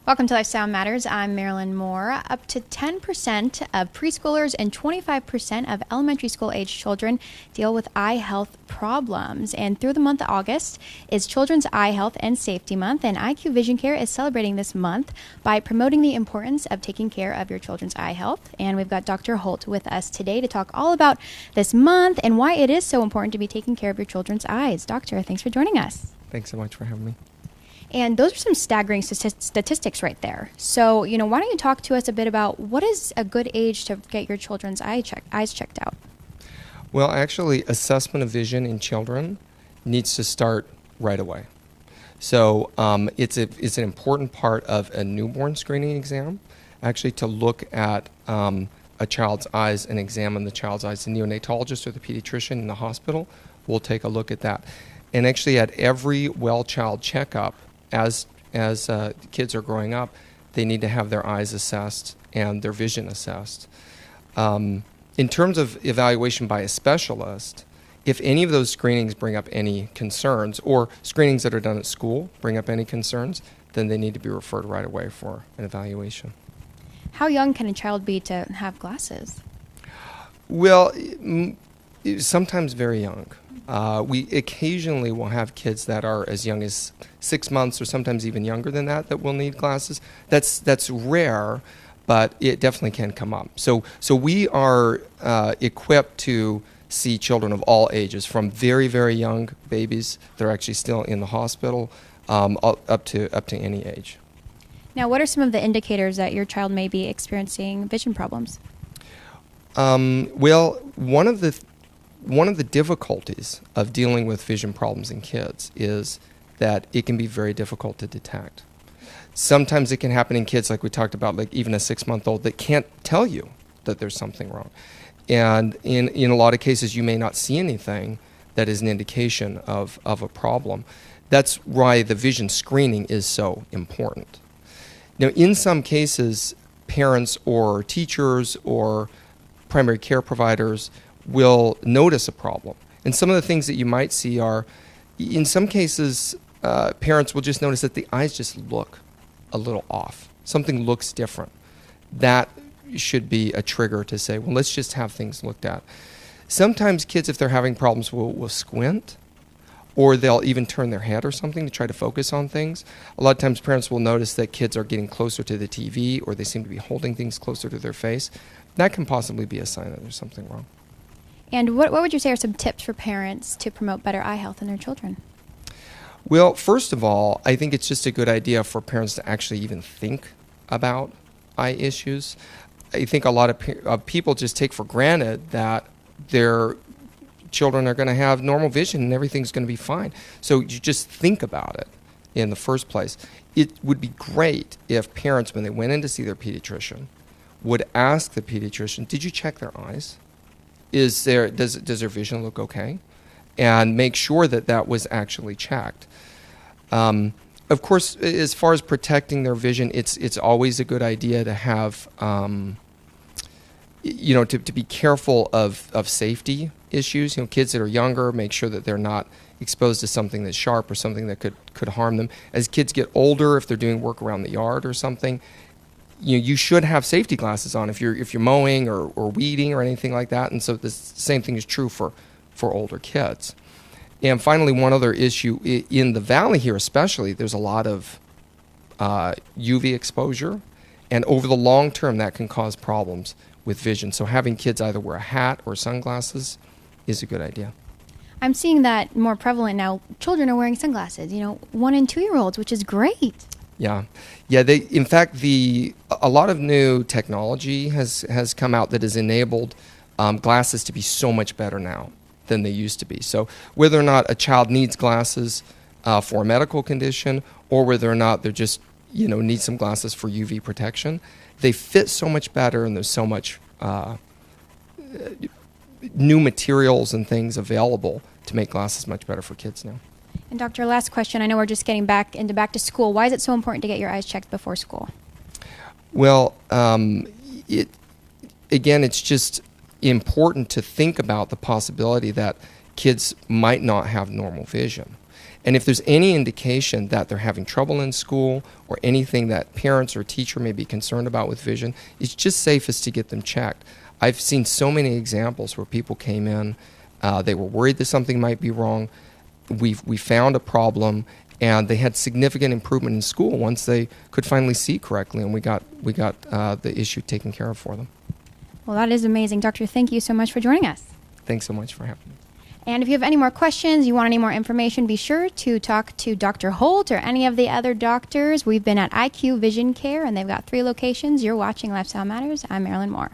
Welcome to Lifestyle Matters. I'm Marilyn Moore. Up to 10% of preschoolers and 25% of elementary school age children deal with eye health problems. And through the month of August is Children's Eye Health and Safety Month, and IQ Vision Care is celebrating this month by promoting the importance of taking care of your children's eye health. And we've got Dr. Holt with us today to talk all about this month and why it is so important to be taking care of your children's eyes. Doctor, thanks for joining us. Thanks so much for having me. And those are some staggering statistics right there. So, why don't you talk to us a bit about what is a good age to get your children's eyes checked out? Well, actually, assessment of vision in children needs to start right away. So it's an important part of a newborn screening exam, actually, to look at a child's eyes and examine the child's eyes. The neonatologist or the pediatrician in the hospital will take a look at that. And actually, at every well-child checkup, as kids are growing up, they need to have their eyes assessed and their vision assessed. In terms of evaluation by a specialist, if any of those screenings bring up any concerns, or screenings that are done at school bring up any concerns, then they need to be referred right away for an evaluation. How young can a child be to have glasses? Well, sometimes very young. We occasionally will have kids that are as young as 6 months or sometimes even younger than that will need glasses. That's rare, but it definitely can come up. So we are equipped to see children of all ages, from very, very young babies that are actually still in the hospital up to any age. Now, what are some of the indicators that your child may be experiencing vision problems? Well, one of the difficulties of dealing with vision problems in kids is that it can be very difficult to detect. Sometimes it can happen in kids, like we talked about, like even a 6-month-old that can't tell you that there's something wrong. And in a lot of cases, you may not see anything that is an indication of a problem. That's why the vision screening is so important. Now, in some cases, parents or teachers or primary care providers will notice a problem. And some of the things that you might see are, in some cases, parents will just notice that the eyes just look a little off. Something looks different. That should be a trigger to say, well, let's just have things looked at. Sometimes kids, if they're having problems, will squint, or they'll even turn their head or something to try to focus on things. A lot of times parents will notice that kids are getting closer to the TV, or they seem to be holding things closer to their face. That can possibly be a sign that there's something wrong. And what would you say are some tips for parents to promote better eye health in their children? Well, first of all, I think it's just a good idea for parents to actually even think about eye issues. I think a lot of people just take for granted that their children are going to have normal vision and everything's going to be fine. So you just think about it in the first place. It would be great if parents, when they went in to see their pediatrician, would ask the pediatrician, did you check their eyes? Does their vision look okay? And make sure that was actually checked. Of course, as far as protecting their vision, it's always a good idea to have, to be careful of safety issues. Kids that are younger, make sure that they're not exposed to something that's sharp or something that could harm them. As kids get older, if they're doing work around the yard or something, you should have safety glasses on if you're mowing or weeding or anything like that. And so the same thing is true for older kids. And finally, one other issue, in the valley here especially, there's a lot of UV exposure. And over the long term, that can cause problems with vision. So having kids either wear a hat or sunglasses is a good idea. I'm seeing that more prevalent now. Children are wearing sunglasses, 1 and 2-year-olds, which is great. Yeah. In fact, a lot of new technology has come out that has enabled glasses to be so much better now than they used to be. So whether or not a child needs glasses for a medical condition, or whether or not they're just need some glasses for UV protection, they fit so much better, and there's so much new materials and things available to make glasses much better for kids now. And Doctor, last question. I know we're just getting back to school. Why is it so important to get your eyes checked before school? Well, it's just important to think about the possibility that kids might not have normal vision. And if there's any indication that they're having trouble in school or anything that parents or teacher may be concerned about with vision, it's just safest to get them checked. I've seen so many examples where people came in, they were worried that something might be wrong. We found a problem, and they had significant improvement in school once they could finally see correctly, and we got the issue taken care of for them. Well, that is amazing. Doctor, thank you so much for joining us. Thanks so much for having me. And if you have any more questions, you want any more information, be sure to talk to Dr. Holt or any of the other doctors. We've been at IQ Vision Care, and they've got 3 locations. You're watching Lifestyle Matters. I'm Marilyn Moore.